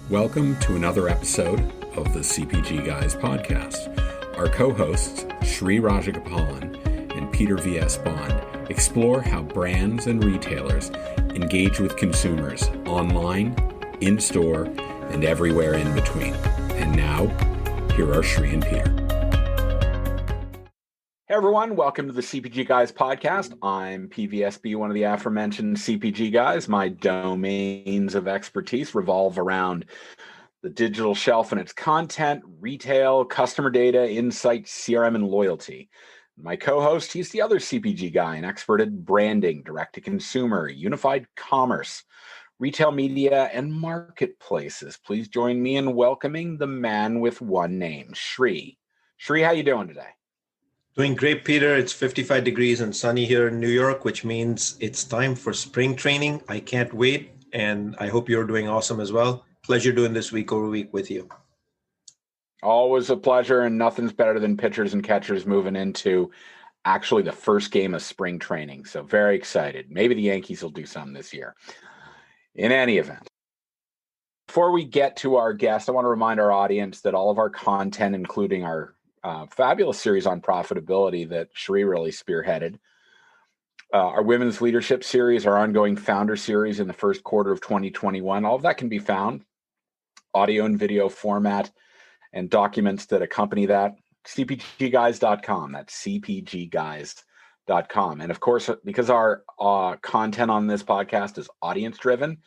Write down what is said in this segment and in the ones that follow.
Welcome to another episode of the CPG Guys podcast. Our co-hosts, Shri Rajagopalan and Peter V.S. Bond, explore how brands and retailers engage with consumers online, in-store, and everywhere in between. And now, here are Shri and Peter. Hey everyone, welcome to the CPG Guys podcast. I'm PVSB, one of the aforementioned CPG guys. My domains of expertise revolve around the digital shelf and its content, retail, customer data, insights, CRM, and loyalty. My co-host, he's the other CPG guy, an expert at branding, direct-to-consumer, unified commerce, retail media, and marketplaces. Please join me in welcoming the man with one name, Shri. Shri, how you doing today? Doing great, Peter. It's 55 degrees and sunny here in New York, which means it's time for spring training. I can't wait, and I hope you're doing awesome as well. Pleasure doing this week over week with you. Always a pleasure, and nothing's better than pitchers and catchers moving into actually the first game of spring training. So very excited. Maybe the Yankees will do something this year. In any event, before we get to our guest, I want to remind our audience that all of our content, including our fabulous series on profitability that Shri really spearheaded, our women's leadership series, our ongoing founder series in the first quarter of 2021, all of that can be found, audio and video format, and documents that accompany that, cpgguys.com. That's cpgguys.com. And of course, because our content on this podcast is audience-driven,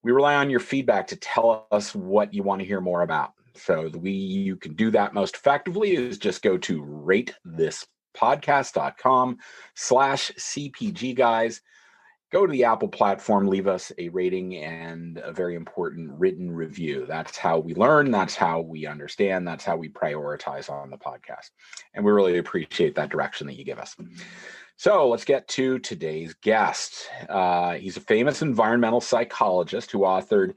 we rely on your feedback to tell us what you want to hear more about. So the way you can do that most effectively is just go to ratethispodcast.com/CPGguys. Go to the Apple platform, leave us a rating and a very important written review. That's how we learn. That's how we understand. That's how we prioritize on the podcast. And we really appreciate that direction that you give us. So let's get to today's guest. He's a famous environmental psychologist who authored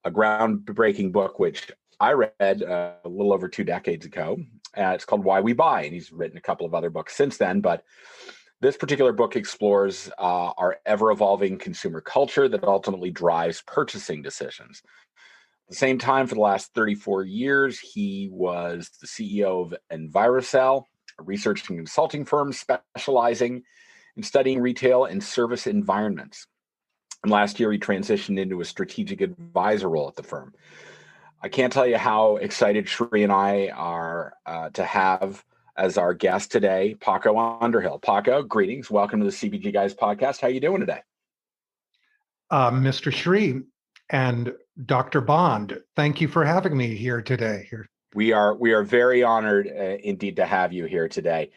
a groundbreaking book, which I read a little over 2 decades ago. It's called Why We Buy, and he's written a couple of other books since then. But this particular book explores our ever-evolving consumer culture that ultimately drives purchasing decisions. At the same time, for the last 34 years, he was the CEO of Envirosell, a research and consulting firm specializing in studying retail and service environments. And last year, he transitioned into a strategic advisor role at the firm. I can't tell you how excited Shri and I are to have as our guest today, Paco Underhill. Paco, greetings. Welcome to the CPG Guys podcast. How are you doing today? Mr. Shri and Dr. Bond, thank you for having me here today. We are very honored indeed to have you here today.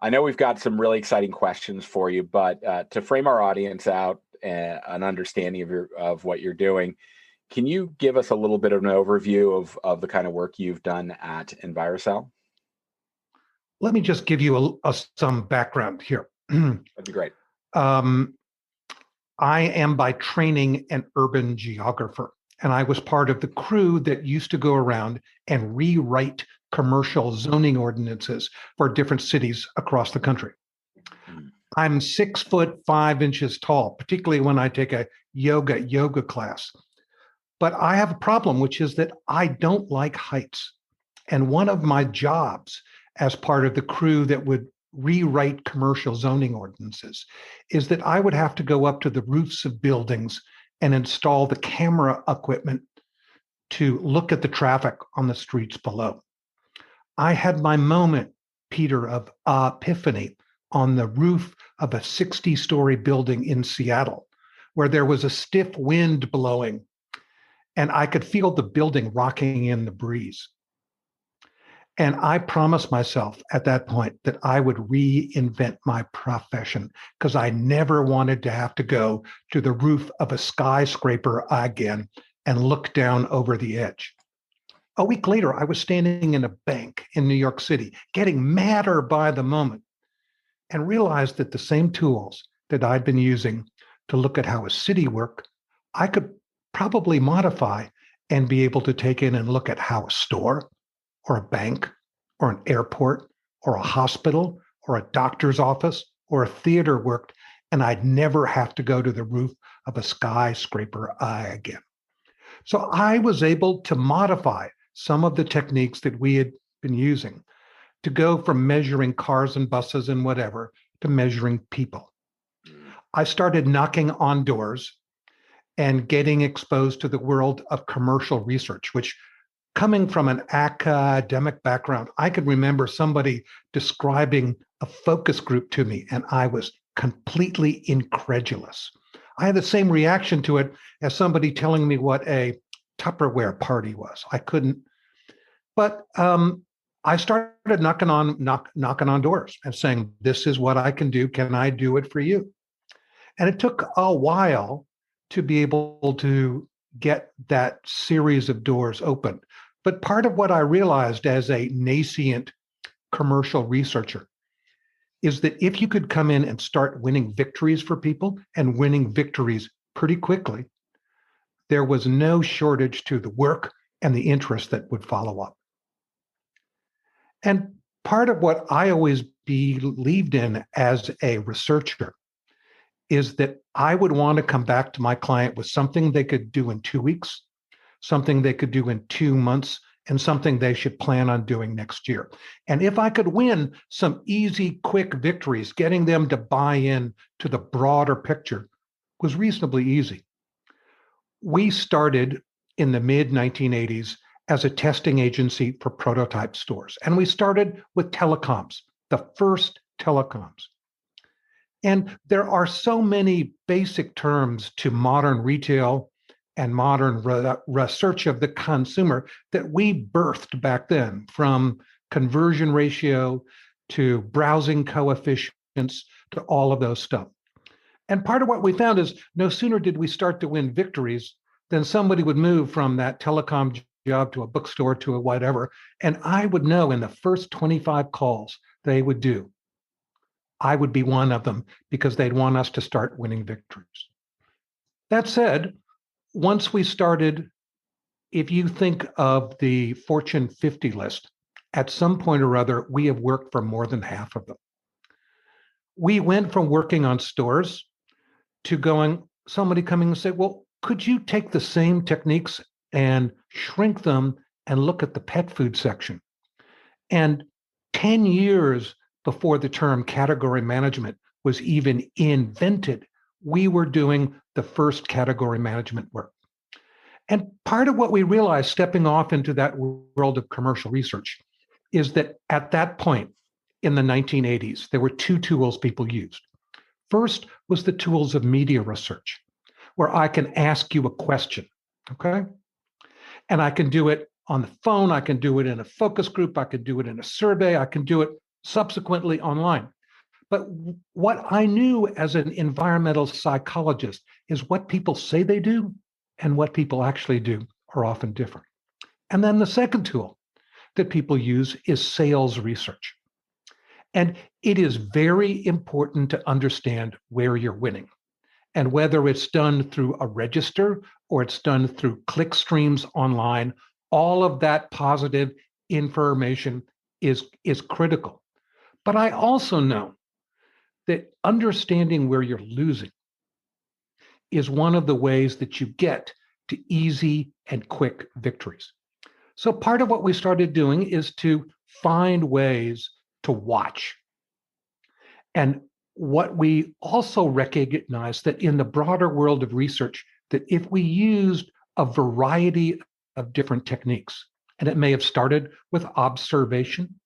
I know we've got some really exciting questions for you, but to frame our audience out an understanding of what you're doing, can you give us a little bit of an overview of the kind of work you've done at Envirosell? Let me just give you some background here. That'd be great. I am by training an urban geographer, and I was part of the crew that used to go around and rewrite commercial zoning ordinances for different cities across the country. I'm 6'5" tall, particularly when I take a yoga class. But I have a problem, which is that I don't like heights. And one of my jobs as part of the crew that would rewrite commercial zoning ordinances is that I would have to go up to the roofs of buildings and install the camera equipment to look at the traffic on the streets below. I had my moment, Peter, of epiphany on the roof of a 60-story building in Seattle, where there was a stiff wind blowing, and I could feel the building rocking in the breeze. And I promised myself at that point that I would reinvent my profession because I never wanted to have to go to the roof of a skyscraper again and look down over the edge. A week later, I was standing in a bank in New York City, getting madder by the moment, and realized that the same tools that I'd been using to look at how a city worked, I could probably modify and be able to take in and look at how a store or a bank or an airport or a hospital or a doctor's office or a theater worked, and I'd never have to go to the roof of a skyscraper again. So I was able to modify some of the techniques that we had been using to go from measuring cars and buses and whatever to measuring people. I started knocking on doors and getting exposed to the world of commercial research, which, coming from an academic background, I could remember somebody describing a focus group to me, and I was completely incredulous. I had the same reaction to it as somebody telling me what a Tupperware party was. I couldn't, but I started knocking on doors and saying, "This is what I can do. Can I do it for you?" And it took a while to be able to get that series of doors open. But part of what I realized as a nascent commercial researcher is that if you could come in and start winning victories for people and winning victories pretty quickly, there was no shortage to the work and the interest that would follow up. And part of what I always believed in as a researcher is that I would want to come back to my client with something they could do in 2 weeks, something they could do in 2 months, and something they should plan on doing next year. And if I could win some easy, quick victories, getting them to buy in to the broader picture was reasonably easy. We started in the mid 1980s as a testing agency for prototype stores. And we started with telecoms, the first telecoms. And there are so many basic terms to modern retail and modern research of the consumer that we birthed back then, from conversion ratio to browsing coefficients to all of those stuff. And part of what we found is no sooner did we start to win victories than somebody would move from that telecom job to a bookstore to a whatever. And I would know in the first 25 calls they would do, I would be one of them because they'd want us to start winning victories. That said, once we started, if you think of the Fortune 50 list, at some point or other, we have worked for more than half of them. We went from working on stores to somebody coming and say, well, could you take the same techniques and shrink them and look at the pet food section? And 10 years before the term category management was even invented, we were doing the first category management work. And part of what we realized stepping off into that world of commercial research is that at that point in the 1980s, there were two tools people used. First was the tools of media research, where I can ask you a question, okay? And I can do it on the phone, I can do it in a focus group, I can do it in a survey, I can do it subsequently online. But what I knew as an environmental psychologist is what people say they do and what people actually do are often different. And then the second tool that people use is sales research. And it is very important to understand where you're winning. And whether it's done through a register or it's done through click streams online, all of that positive information is critical. But I also know that understanding where you're losing is one of the ways that you get to easy and quick victories. So part of what we started doing is to find ways to watch. And what we also recognize that in the broader world of research, that if we used a variety of different techniques, and it may have started with observation,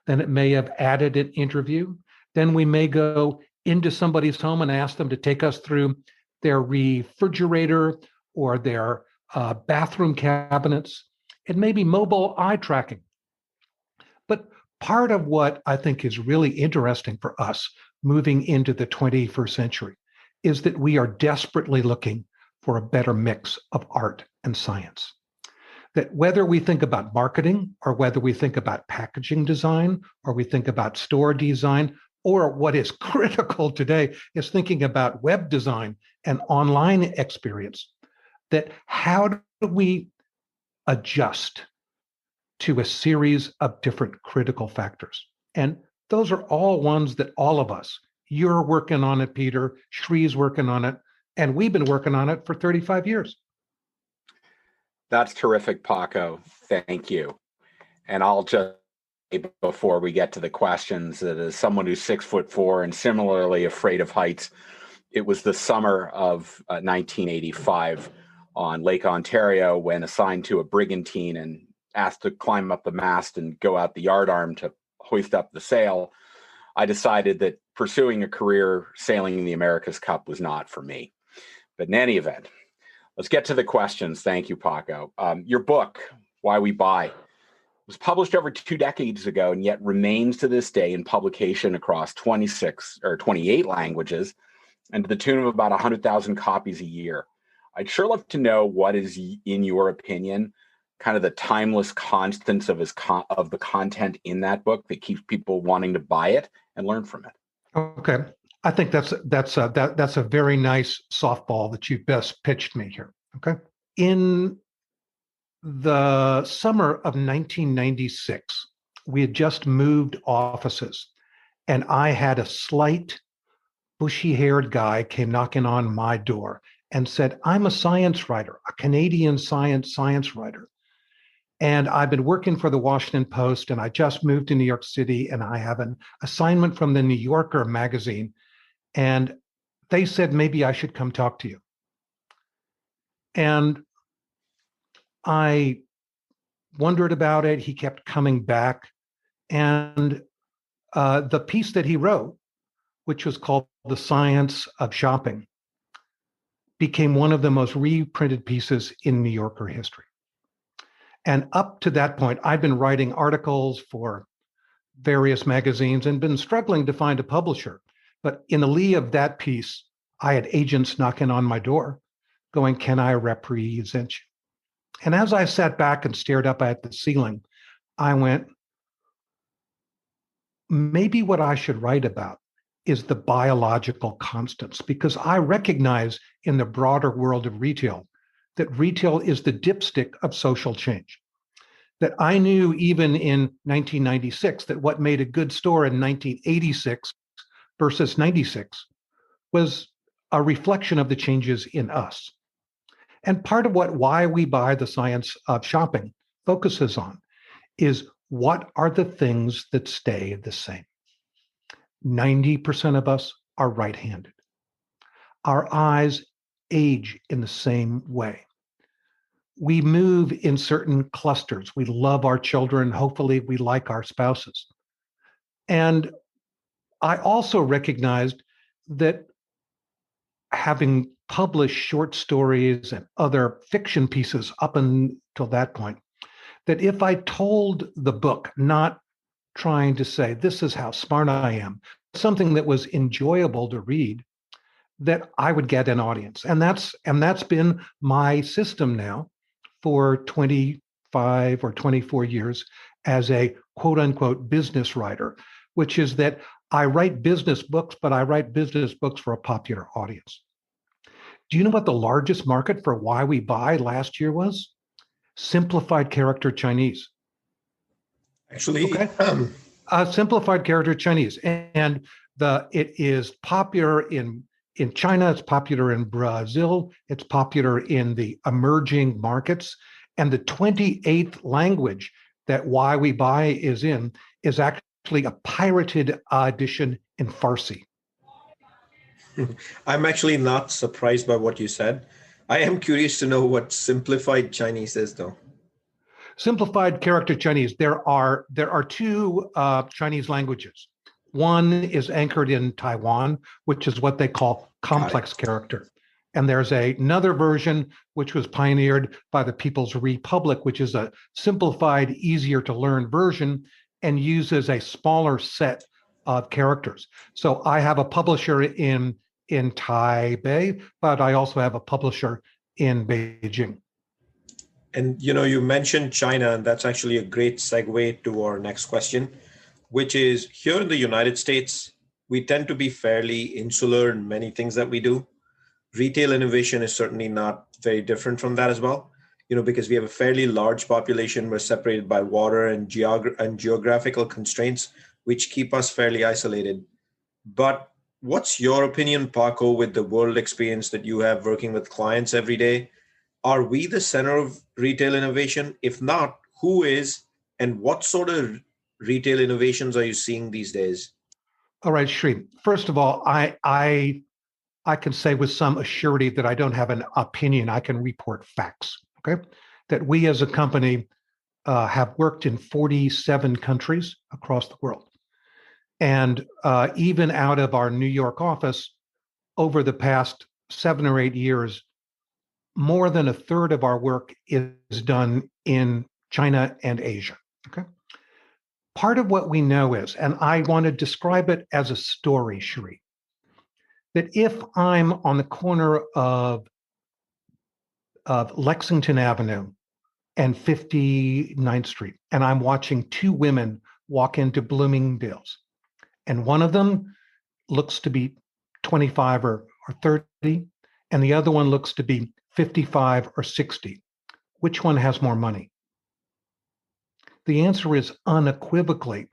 then it may have added an interview, then we may go into somebody's home and ask them to take us through their refrigerator or their bathroom cabinets. It may be mobile eye tracking. But part of what I think is really interesting for us moving into the 21st century is that we are desperately looking for a better mix of art and science. That whether we think about marketing or whether we think about packaging design or we think about store design, or what is critical today is thinking about web design and online experience, that how do we adjust to a series of different critical factors? And those are all ones that all of us, you're working on it, Peter, Shree's working on it, and we've been working on it for 35 years. That's terrific, Paco. Thank you. And I'll just say before we get to the questions that as someone who's 6'4" and similarly afraid of heights, it was the summer of 1985 on Lake Ontario when assigned to a brigantine and asked to climb up the mast and go out the yardarm to hoist up the sail, I decided that pursuing a career sailing in the America's Cup was not for me. But in any event, let's get to the questions. Thank you, Paco. Your book, Why We Buy, was published over 2 decades ago and yet remains to this day in publication across 26 or 28 languages and to the tune of about 100,000 copies a year. I'd sure love to know what is, in your opinion, kind of the timeless constants of the content in that book that keeps people wanting to buy it and learn from it. Okay, I think that's a very nice softball that you best pitched me here. Okay, in the summer of 1996, we had just moved offices, and I had a slight, bushy-haired guy came knocking on my door and said, "I'm a science writer, a Canadian science writer. And I've been working for the Washington Post, and I just moved to New York City, and I have an assignment from the New Yorker magazine. And they said maybe I should come talk to you." And I wondered about it. He kept coming back. And the piece that he wrote, which was called The Science of Shopping, became one of the most reprinted pieces in New Yorker history. And up to that point, I'd been writing articles for various magazines and been struggling to find a publisher. But in the lee of that piece, I had agents knocking on my door going, "Can I represent you?" And as I sat back and stared up at the ceiling, I went, maybe what I should write about is the biological constants, because I recognize in the broader world of retail that retail is the dipstick of social change. That I knew even in 1996 that what made a good store in 1986 versus 96 was a reflection of the changes in us. And part of Why We Buy, the Science of Shopping focuses on is what are the things that stay the same. 90% of us are right-handed. Our eyes age in the same way. We move in certain clusters. We love our children. Hopefully, we like our spouses. And I also recognized that having published short stories and other fiction pieces up until that point, that if I told the book, not trying to say, this is how smart I am, something that was enjoyable to read, that I would get an audience. And that's been my system now for 25 or 24 years as a quote unquote business writer, which is that I write business books, but I write business books for a popular audience. Do you know what the largest market for Why We Buy last year was? Simplified character Chinese. Actually, okay. Simplified character Chinese. And it is popular in China, it's popular in Brazil, it's popular in the emerging markets. And the 28th language that Why We Buy is in is actually a pirated edition in Farsi. I'm actually not surprised by what you said. I am curious to know what simplified Chinese is, though. Simplified character Chinese. There are 2 Chinese languages. One is anchored in Taiwan, which is what they call complex character. And there's another version which was pioneered by the People's Republic, which is a simplified, easier to learn version and uses a smaller set of characters. So I have a publisher in Taipei, but I also have a publisher in Beijing. And you mentioned China, and that's actually a great segue to our next question, which is here in the United States, we tend to be fairly insular in many things that we do. Retail innovation is certainly not very different from that as well, because we have a fairly large population. We're separated by water and geographical constraints, which keep us fairly isolated. But what's your opinion, Paco, with the world experience that you have working with clients every day? Are we the center of retail innovation? If not, who is, and what sort of retail innovations are you seeing these days? All right, Shri. First of all, I can say with some assurity that I don't have an opinion. I can report facts. Okay, that we as a company have worked in 47 countries across the world, and even out of our New York office, over the past 7 or 8 years, more than a third of our work is done in China and Asia. Okay. Part of what we know is, and I want to describe it as a story, Shri, that if I'm on the corner of Lexington Avenue and 59th Street, and I'm watching two women walk into Bloomingdale's, and one of them looks to be 25 or 30, and the other one looks to be 55 or 60. Which one has more money? The answer is unequivocally,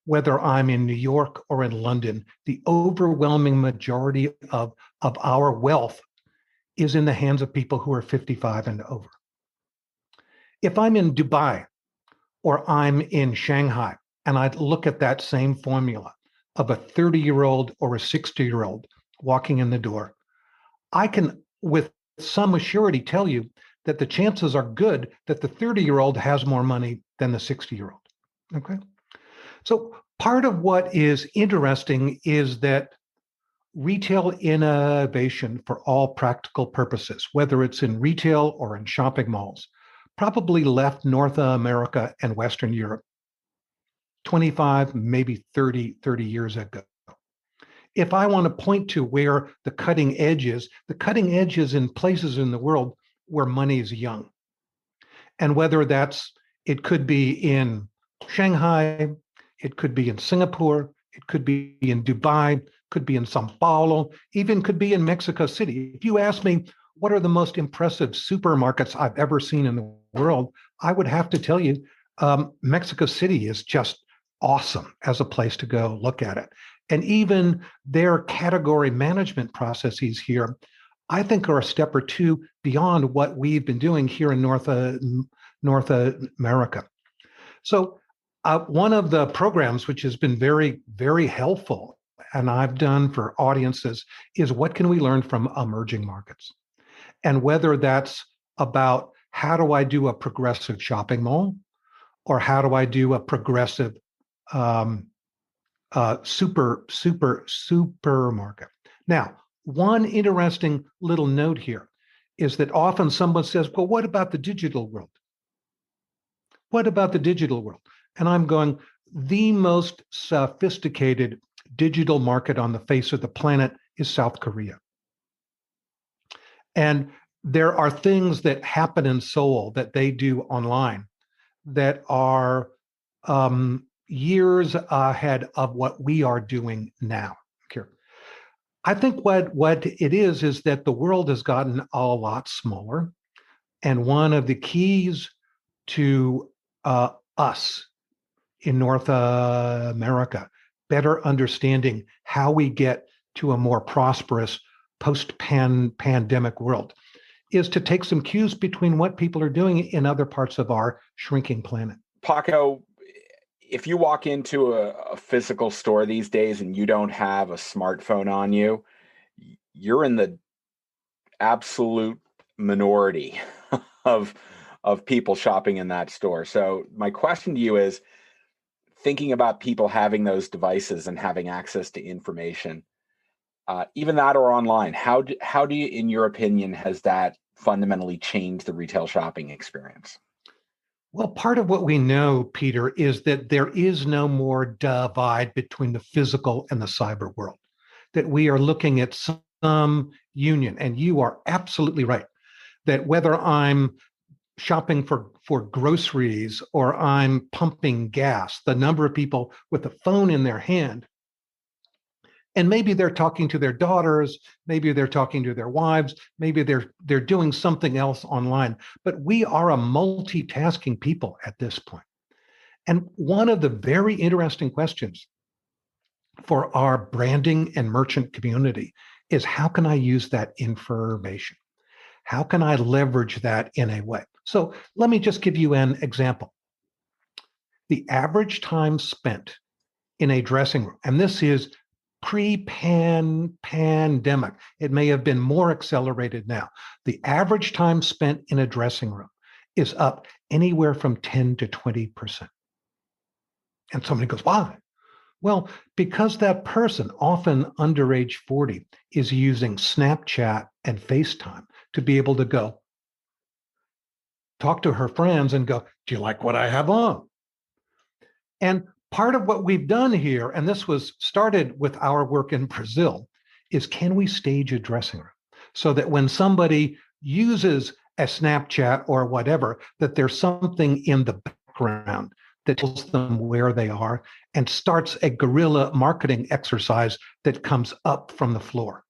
whether I'm in New York or in London, the overwhelming majority of our wealth is in the hands of people who are 55 and over. If I'm in Dubai or I'm in Shanghai, and I look at that same formula of a 30-year-old or a 60-year-old walking in the door, I can, with some assurity, tell you that the chances are good that the 30-year-old has more money than the 60-year-old. Okay? So part of what is interesting is that retail innovation, for all practical purposes, whether it's in retail or in shopping malls, probably left North America and Western Europe 25, maybe 30 years ago. If I want to point to where the cutting edge is, the cutting edge is in places in the world where money is young. And whether it could be in Shanghai, it could be in Singapore, it could be in Dubai, could be in Sao Paulo, even could be in Mexico City. If you ask me, what are the most impressive supermarkets I've ever seen in the world, I would have to tell you, Mexico City is just awesome as a place to go look at it. And even their category management processes here, I think, are a step or two beyond what we've been doing here in North America. So one of the programs which has been very, very helpful, and I've done for audiences, is what can we learn from emerging markets? And whether that's about how do I do a progressive shopping mall, or how do I do a progressive supermarket. Now, one interesting little note here is that often someone says, well, what about the digital world? What about the digital world? And I'm going, the most sophisticated digital market on the face of the planet is South Korea. And there are things that happen in Seoul that they do online that are years ahead of what we are doing now. Here, I think what it is that the world has gotten a lot smaller, and one of the keys to us in North America better understanding how we get to a more prosperous post-pandemic world is to take some cues between what people are doing in other parts of our shrinking planet. Paco, if you walk into a physical store these days and you don't have a smartphone on you, you're in the absolute minority of people shopping in that store. So my question to you is, thinking about people having those devices and having access to information, even that or online, how do you, in your opinion, has that fundamentally changed the retail shopping experience? Well, part of what we know, Peter, is that there is no more divide between the physical and the cyber world, that we are looking at some union. And you are absolutely right, that whether I'm shopping for groceries or I'm pumping gas, the number of people with a phone in their hand, and maybe they're talking to their daughters, maybe they're talking to their wives, maybe they're doing something else online. But we are a multitasking people at this point. And one of the very interesting questions for our branding and merchant community is, how can I use that information? How can I leverage that in a way? So let me just give you an example. The average time spent in a dressing room, and this is pre-pandemic. It may have been more accelerated now. The average time spent in a dressing room is up anywhere from 10 to 20%. And somebody goes, why? Well, because that person, often under age 40, is using Snapchat and FaceTime to be able to go talk to her friends and go, do you like what I have on? And part of what we've done here, and this was started with our work in Brazil, is can we stage a dressing room so that when somebody uses a Snapchat or whatever, that there's something in the background that tells them where they are and starts a guerrilla marketing exercise that comes up from the floor.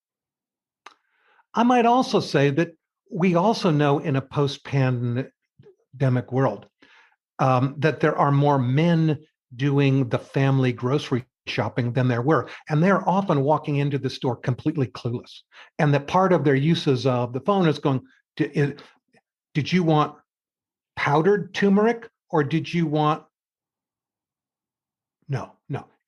I might also say that we also know in a post-pandemic world that there are more men doing the family grocery shopping than there were. And they're often walking into the store completely clueless. And that part of their uses of the phone is going, did you want powdered turmeric or did you want, no,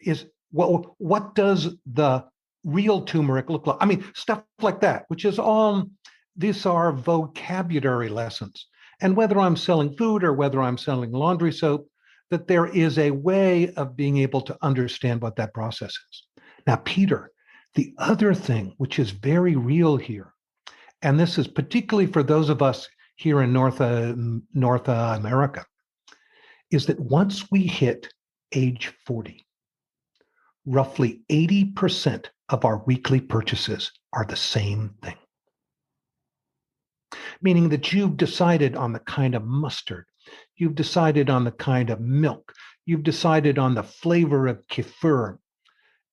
is what does the real turmeric look like? I mean, stuff like that, which is all, these are vocabulary lessons. And whether I'm selling food or whether I'm selling laundry soap, that there is a way of being able to understand what that process is. Now, Peter, the other thing which is very real here, and this is particularly for those of us here in North America, is that once we hit age 40, roughly 80% of our weekly purchases are the same thing. Meaning that you've decided on the kind of mustard, you've decided on the kind of milk, you've decided on the flavor of kefir.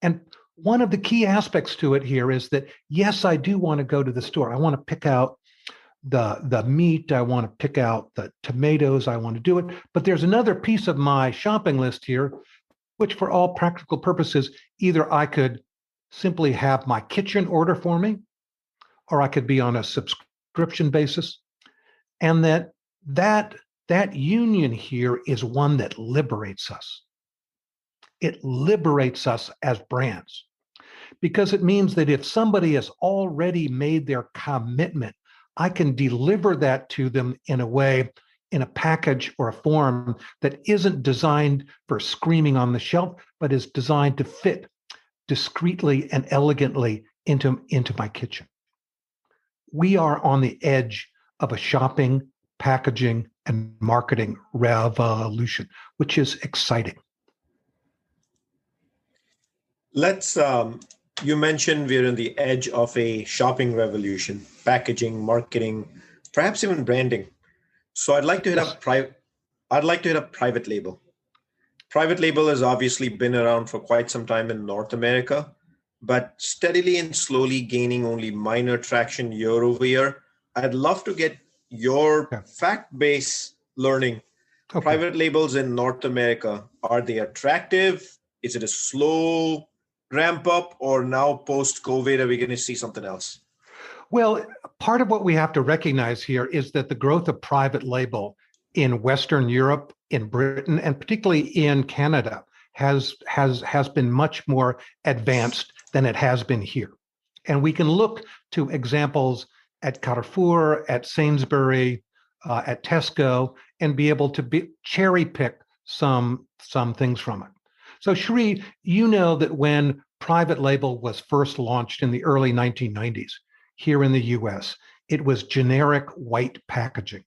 And one of the key aspects to it here is that, yes, I do want to go to the store. I want to pick out the meat, I want to pick out the tomatoes, I want to do it. But there's another piece of my shopping list here, which for all practical purposes, either I could simply have my kitchen order for me, or I could be on a subscription basis. And that union here is one that liberates us. It liberates us as brands because it means that if somebody has already made their commitment, I can deliver that to them in a way, in a package or a form that isn't designed for screaming on the shelf, but is designed to fit discreetly and elegantly into my kitchen. We are on the edge of a shopping, packaging, and marketing revolution, which is exciting. You mentioned we're on the edge of a shopping revolution, packaging, marketing, perhaps even branding. So I'd like to hit up private label. Private label has obviously been around for quite some time in North America, but steadily and slowly gaining only minor traction year over year. I'd love to get your fact-based learning. Okay. Private labels in North America, are they attractive? Is it a slow ramp up, or now post-COVID, are we going to see something else? Well, part of what we have to recognize here is that the growth of private label in Western Europe, in Britain, and particularly in Canada has been much more advanced than it has been here. And we can look to examples at Carrefour, at Sainsbury, at Tesco, and be able to cherry pick some things from it. So Shri, you know that when private label was first launched in the early 1990s here in the US, it was generic white packaging.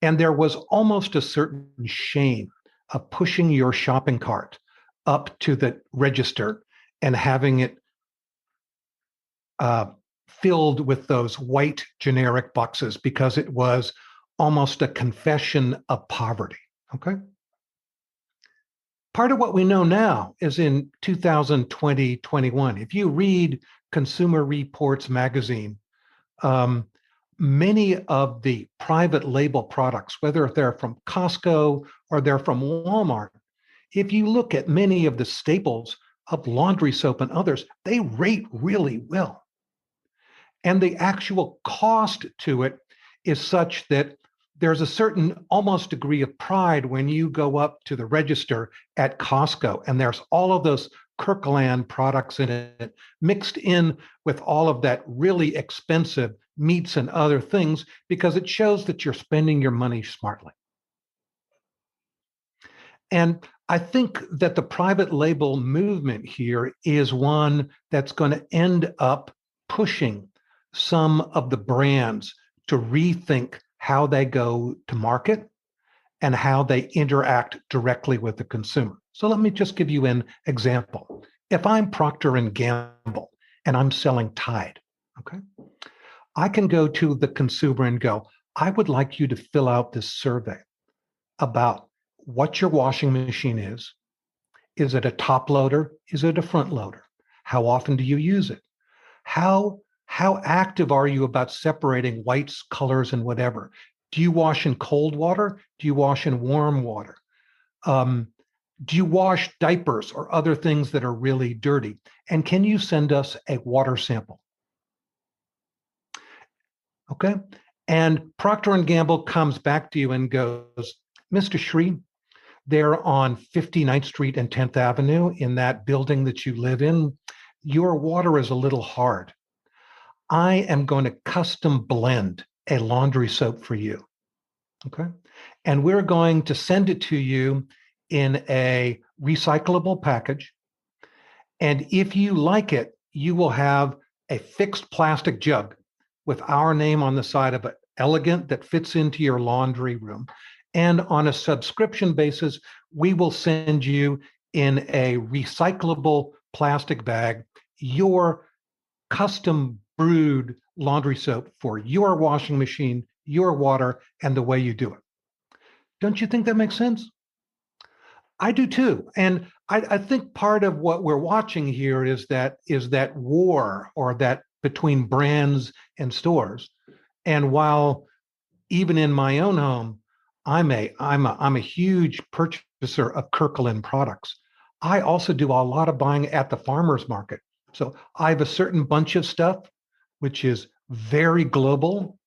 And there was almost a certain shame of pushing your shopping cart up to the register and having it filled with those white generic boxes because it was almost a confession of poverty, okay? Part of what we know now is in 2020-21, if you read Consumer Reports magazine, many of the private label products, whether they're from Costco or they're from Walmart, if you look at many of the staples of laundry soap and others, they rate really well. And the actual cost to it is such that there's a certain almost degree of pride when you go up to the register at Costco and there's all of those Kirkland products in it mixed in with all of that really expensive meats and other things, because it shows that you're spending your money smartly. And I think that the private label movement here is one that's going to end up pushing some of the brands to rethink how they go to market and how they interact directly with the consumer. So let me just give you an example. If I'm Procter and Gamble and I'm selling Tide, okay, I can go to the consumer and go, I would like you to fill out this survey about what your washing machine is. Is it a top loader? Is it a front loader? How often do you use it? How active are you about separating whites, colors, and whatever? Do you wash in cold water? Do you wash in warm water? Do you wash diapers or other things that are really dirty? And can you send us a water sample? Okay. And Procter & Gamble comes back to you and goes, Mr. Shree, they're on 59th Street and 10th Avenue in that building that you live in. Your water is a little hard. I am going to custom blend a laundry soap for you. Okay. And we're going to send it to you in a recyclable package. And if you like it, you will have a fixed plastic jug with our name on the side of it, elegant, that fits into your laundry room. And on a subscription basis, we will send you in a recyclable plastic bag your custom brewed laundry soap for your washing machine, your water, and the way you do it. Don't you think that makes sense? I do too. And I think part of what we're watching here is that war, or that between brands and stores. And while even in my own home, I'm a huge purchaser of Kirkland products, I also do a lot of buying at the farmers market. So I have a certain bunch of stuff which is very global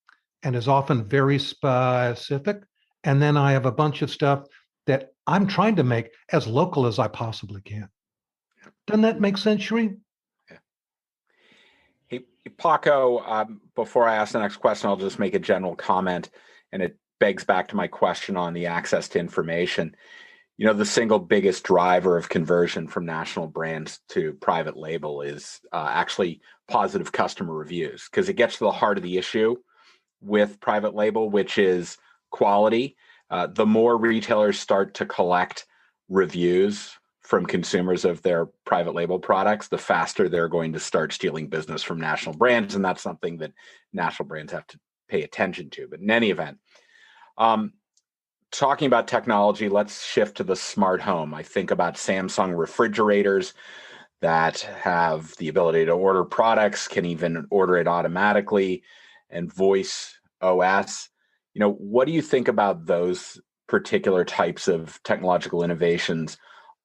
and is often very specific. And then I have a bunch of stuff that I'm trying to make as local as I possibly can. Doesn't that make sense, Shereen? Yeah. Hey, Paco, before I ask the next question, I'll just make a general comment, and it begs back to my question on the access to information. You know, the single biggest driver of conversion from national brands to private label is actually positive customer reviews, because it gets to the heart of the issue with private label, which is quality. The more retailers start to collect reviews from consumers of their private label products, the faster they're going to start stealing business from national brands. And that's something that national brands have to pay attention to. But in any event, talking about technology, let's shift to the smart home. I think about Samsung refrigerators that have the ability to order products, can even order it automatically, and voice OS. You know, what do you think about those particular types of technological innovations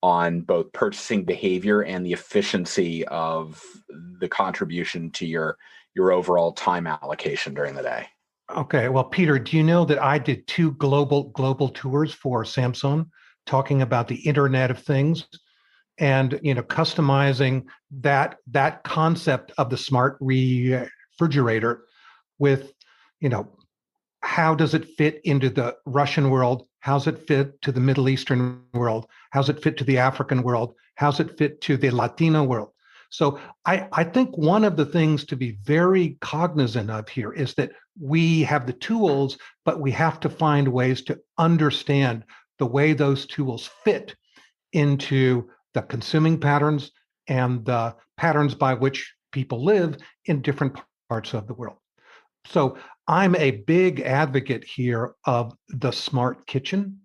on both purchasing behavior and the efficiency of the contribution to your overall time allocation during the day? Okay, well, Peter, do you know that I did 2 global tours for Samsung talking about the Internet of Things, and customizing that concept of the smart refrigerator with how does it fit into the Russian world? How's it fit to the Middle Eastern world? How's it fit to the African world? How's it fit to the Latino world? So I think one of the things to be very cognizant of here is that we have the tools, but we have to find ways to understand the way those tools fit into the consuming patterns and the patterns by which people live in different parts of the world. So I'm a big advocate here of the smart kitchen,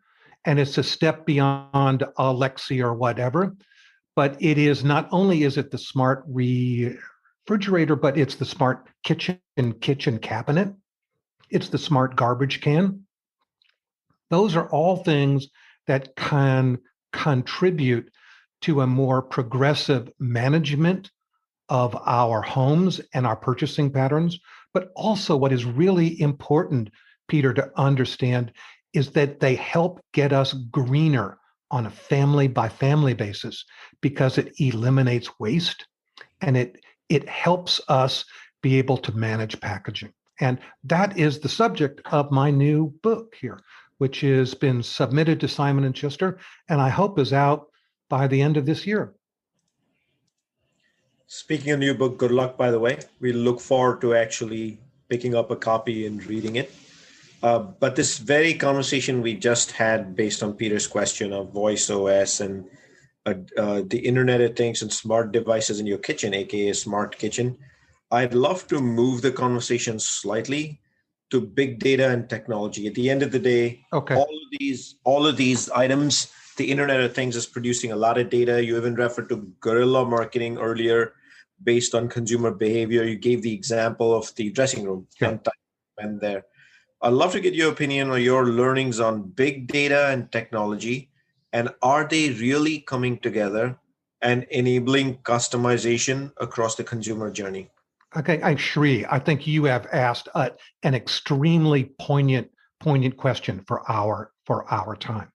and it's a step beyond Alexa or whatever. But it is not only is it the smart refrigerator, but it's the smart kitchen cabinet. It's the smart garbage can. Those are all things that can contribute to a more progressive management of our homes and our purchasing patterns. But also, what is really important, Peter, to understand is that they help get us greener on a family by family basis because it eliminates waste and it helps us be able to manage packaging. And that is the subject of my new book here, which has been submitted to Simon & Schuster, and I hope is out by the end of this year. Speaking of new book, good luck, by the way. We look forward to actually picking up a copy and reading it. But this very conversation we just had based on Peter's question of voice OS and the Internet of Things and smart devices in your kitchen, aka smart kitchen, I'd love to move the conversation slightly to big data and technology. At the end of the day, Okay. all of these items, the Internet of Things is producing a lot of data. You even referred to guerrilla marketing earlier based on consumer behavior. You gave the example of the dressing room and time spent there. I'd love to get your opinion on your learnings on big data and technology, and are they really coming together and enabling customization across the consumer journey? Okay, Shri, I think you have asked an extremely poignant question for our time.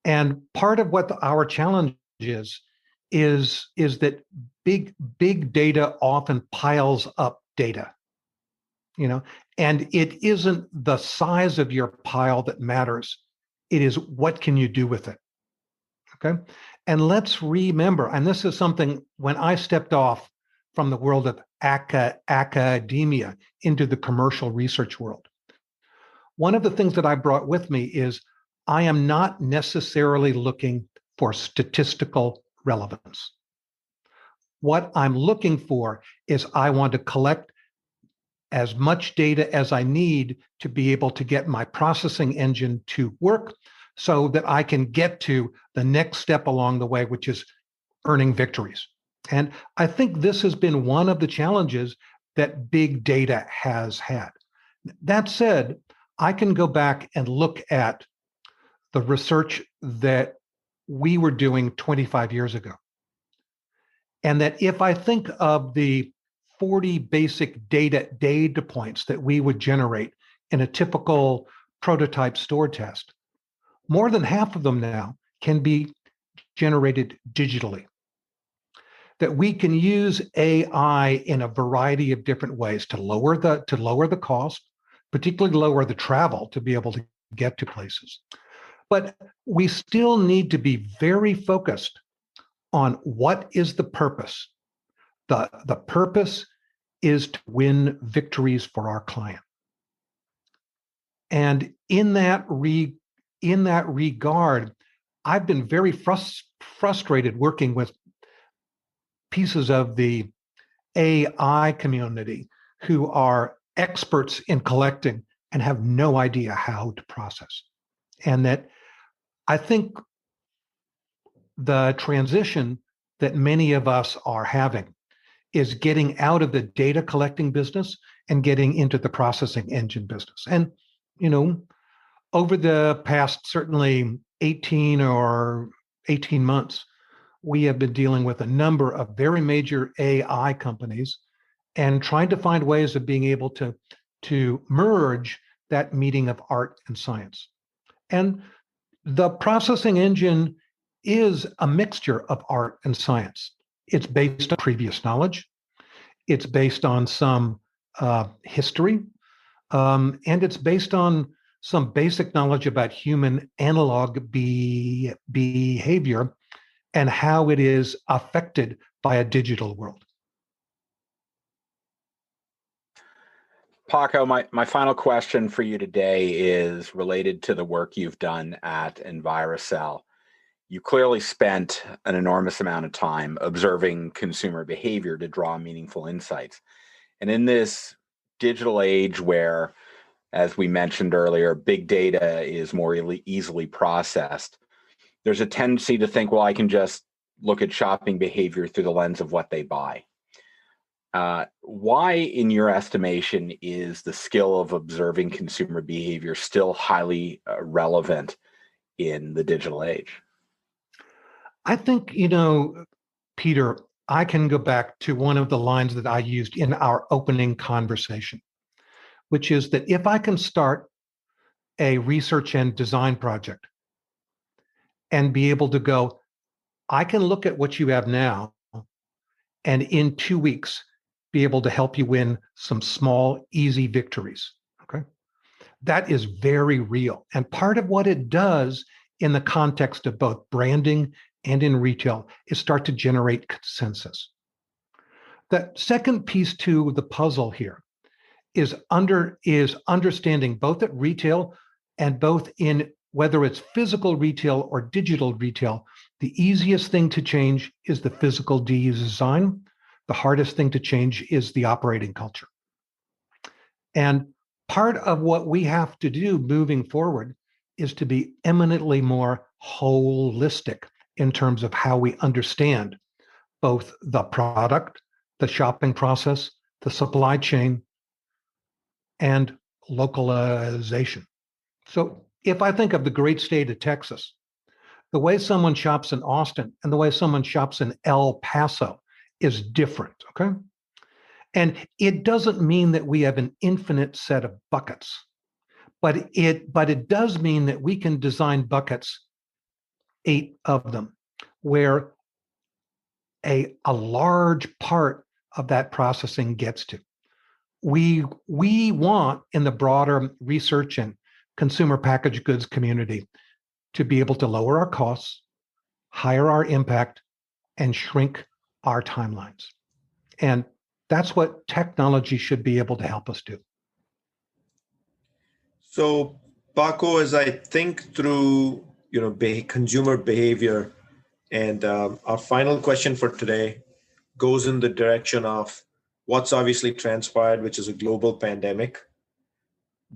And part of what our challenge is that big data often piles up data, and it isn't the size of your pile that matters. It is what can you do with it. Okay. And let's remember, and this is something when I stepped off from the world of academia into the commercial research world, one of the things that I brought with me is I am not necessarily looking for statistical relevance. What I'm looking for is I want to collect as much data as I need to be able to get my processing engine to work so that I can get to the next step along the way, which is earning victories. And I think this has been one of the challenges that big data has had. That said, I can go back and look at the research that we were doing 25 years ago. And that if I think of the 40 basic data points that we would generate in a typical prototype store test, more than half of them now can be generated digitally. That we can use AI in a variety of different ways to lower the cost, particularly lower the travel to be able to get to places. But we still need to be very focused on what is the purpose. The purpose is to win victories for our client. And in that regard, I've been very frustrated working with pieces of the AI community who are experts in collecting and have no idea how to process. And that I think the transition that many of us are having is getting out of the data collecting business and getting into the processing engine business. And, over the past certainly 18 months, we have been dealing with a number of very major AI companies and trying to find ways of being able to merge that meeting of art and science. And the processing engine is a mixture of art and science. It's based on previous knowledge. It's based on some history. And it's based on some basic knowledge about human analog behavior and how it is affected by a digital world. Paco, my final question for you today is related to the work you've done at Envirosell. You clearly spent an enormous amount of time observing consumer behavior to draw meaningful insights. And in this digital age where, as we mentioned earlier, big data is more easily processed, there's a tendency to think, well, I can just look at shopping behavior through the lens of what they buy. Why, in your estimation, is the skill of observing consumer behavior still highly relevant in the digital age? I think, Peter, I can go back to one of the lines that I used in our opening conversation, which is that if I can start a research and design project and be able to go, I can look at what you have now and in 2 weeks be able to help you win some small, easy victories. Okay. That is very real. And part of what it does in the context of both branding and in retail is start to generate consensus. The second piece to the puzzle here is understanding both at retail and both in whether it's physical retail or digital retail. The easiest thing to change is the physical design. The hardest thing to change is the operating culture. And part of what we have to do moving forward is to be eminently more holistic in terms of how we understand both the product, the shopping process, the supply chain, and localization. So if I think of the great state of Texas, the way someone shops in Austin and the way someone shops in El Paso is different, okay? And it doesn't mean that we have an infinite set of buckets, but it does mean that we can design buckets, 8 of them, where a large part of that processing gets to. We want in the broader research and consumer packaged goods community to be able to lower our costs, higher our impact, and shrink our timelines. And that's what technology should be able to help us do. So, Paco, as I think through, consumer behavior, and our final question for today goes in the direction of what's obviously transpired, which is a global pandemic.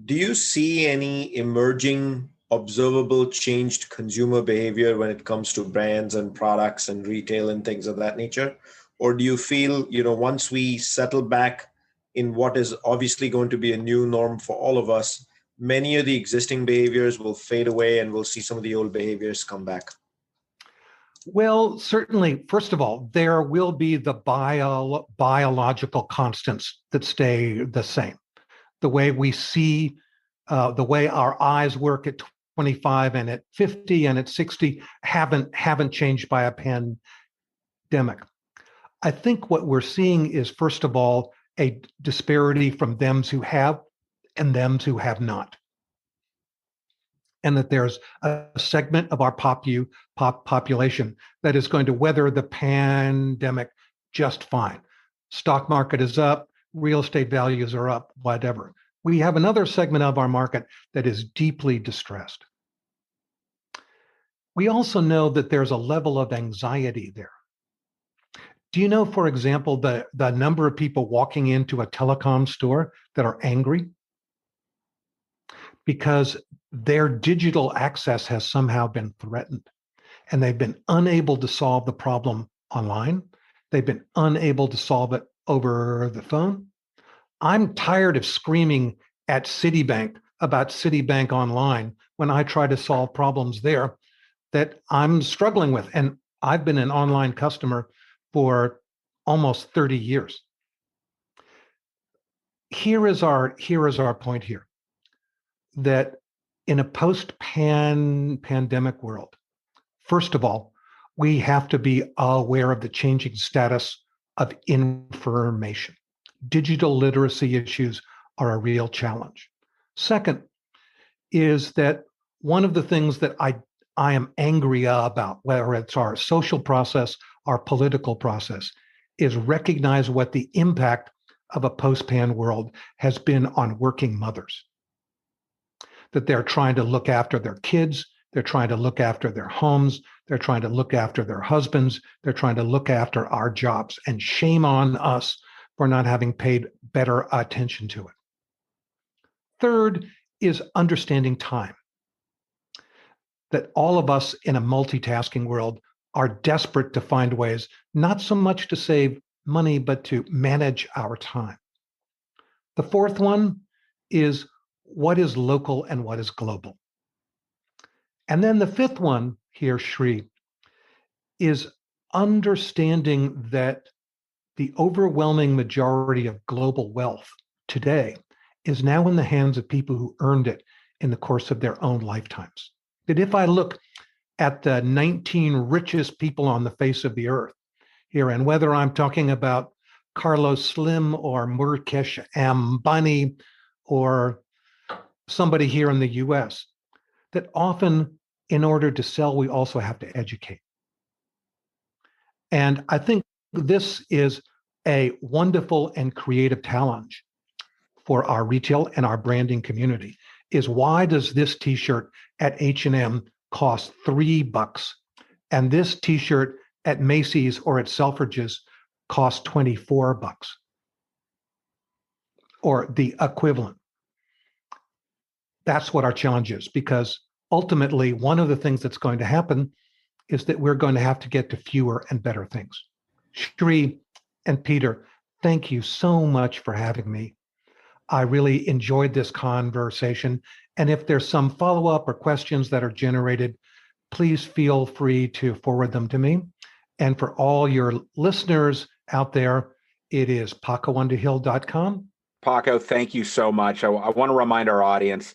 Do you see any emerging, observable, changed consumer behavior when it comes to brands and products and retail and things of that nature? Or do you feel, once we settle back in what is obviously going to be a new norm for all of us, many of the existing behaviors will fade away and we'll see some of the old behaviors come back? Well, certainly, first of all, there will be the biological constants that stay the same. The way we see, the way our eyes work at 25 and at 50 and at 60 haven't changed by a pandemic. I think what we're seeing is, first of all, a disparity from them who have and them who have not. And that there's a segment of our population that is going to weather the pandemic just fine. Stock market is up, real estate values are up, whatever. We have another segment of our market that is deeply distressed. We also know that there's a level of anxiety there. Do you know, for example, the number of people walking into a telecom store that are angry? Because their digital access has somehow been threatened and they've been unable to solve the problem online. They've been unable to solve it over the phone. I'm tired of screaming at Citibank about Citibank Online when I try to solve problems there that I'm struggling with. And I've been an online customer for almost 30 years. Here is our point here, that in a post-pandemic world, first of all, we have to be aware of the changing status of information. Digital literacy issues are a real challenge. Second is that one of the things that I am angry about, whether it's our social process, our political process, is recognize what the impact of a post-pan world has been on working mothers. That they're trying to look after their kids, they're trying to look after their homes, they're trying to look after their husbands, they're trying to look after our jobs, and shame on us for not having paid better attention to it. Third is understanding time. That all of us in a multitasking world are desperate to find ways, not so much to save money, but to manage our time. The fourth one is what is local and what is global. And then the fifth one here, Shri, is understanding that the overwhelming majority of global wealth today is now in the hands of people who earned it in the course of their own lifetimes. That if I look at the 19 richest people on the face of the earth here, and whether I'm talking about Carlos Slim or Mukesh Ambani or somebody here in the US, that often in order to sell, we also have to educate. And I think this is a wonderful and creative challenge for our retail and our branding community, is why does this t-shirt at H&M cost $3 and this t-shirt at Macy's or at Selfridges cost $24 or the equivalent? That's what our challenge is, because ultimately one of the things that's going to happen is that we're going to have to get to fewer and better things. Shri and Peter, thank you so much for having me. I really enjoyed this conversation. And if there's some follow-up or questions that are generated, please feel free to forward them to me. And for all your listeners out there, it is pacounderhill.com. Paco, thank you so much. I want to remind our audience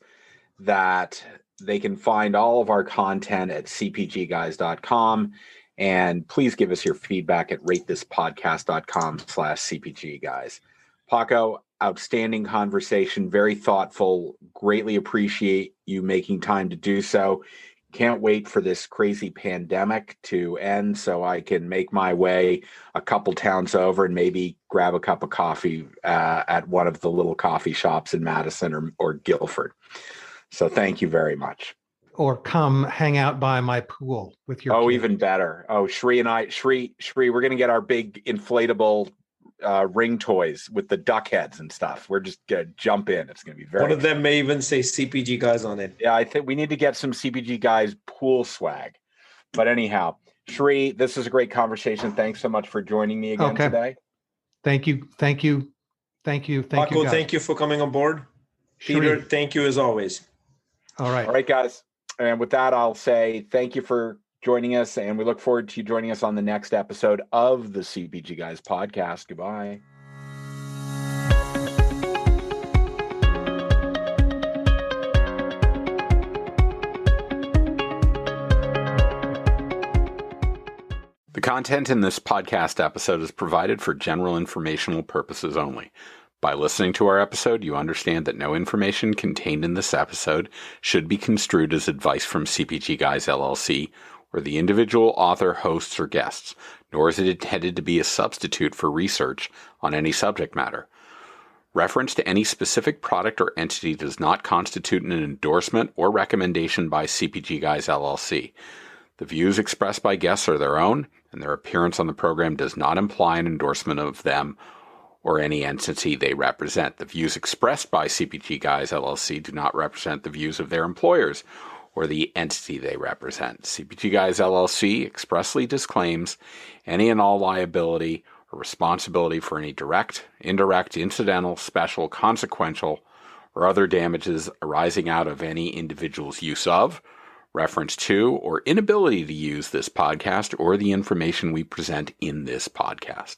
that they can find all of our content at cpgguys.com. And please give us your feedback at ratethispodcast.com/cpgguys. Paco, outstanding conversation, very thoughtful, greatly appreciate you making time to do so. Can't wait for this crazy pandemic to end so I can make my way a couple towns over and maybe grab a cup of coffee at one of the little coffee shops in Madison or Guilford. So thank you very much. Or come hang out by my pool with your kids. Even better. Shri and I, Shri, we're going to get our big inflatable ring toys with the duck heads and stuff. We're just going to jump in. It's going to be very One of them may even say CPG Guys on it. Yeah, I think we need to get some CPG Guys pool swag. But anyhow, Shri, this is a great conversation. Thanks so much for joining me again today. Thank you. Paco, you. thank you for coming on board. Peter, Shri. thank you as always. All right, guys. And with that, I'll say thank you for joining us, and we look forward to you joining us on the next episode of the CPG Guys podcast. Goodbye. The content in this podcast episode is provided for general informational purposes only. By listening to our episode, you understand that no information contained in this episode should be construed as advice from CPG Guys LLC or the individual author, hosts, or guests, nor is it intended to be a substitute for research on any subject matter. Reference to any specific product or entity does not constitute an endorsement or recommendation by CPG Guys LLC. The views expressed by guests are their own, and their appearance on the program does not imply an endorsement of them or any entity they represent. The views expressed by CPG Guys LLC do not represent the views of their employers or the entity they represent. CPG Guys LLC expressly disclaims any and all liability or responsibility for any direct, indirect, incidental, special, consequential, or other damages arising out of any individual's use of, reference to, or inability to use this podcast or the information we present in this podcast.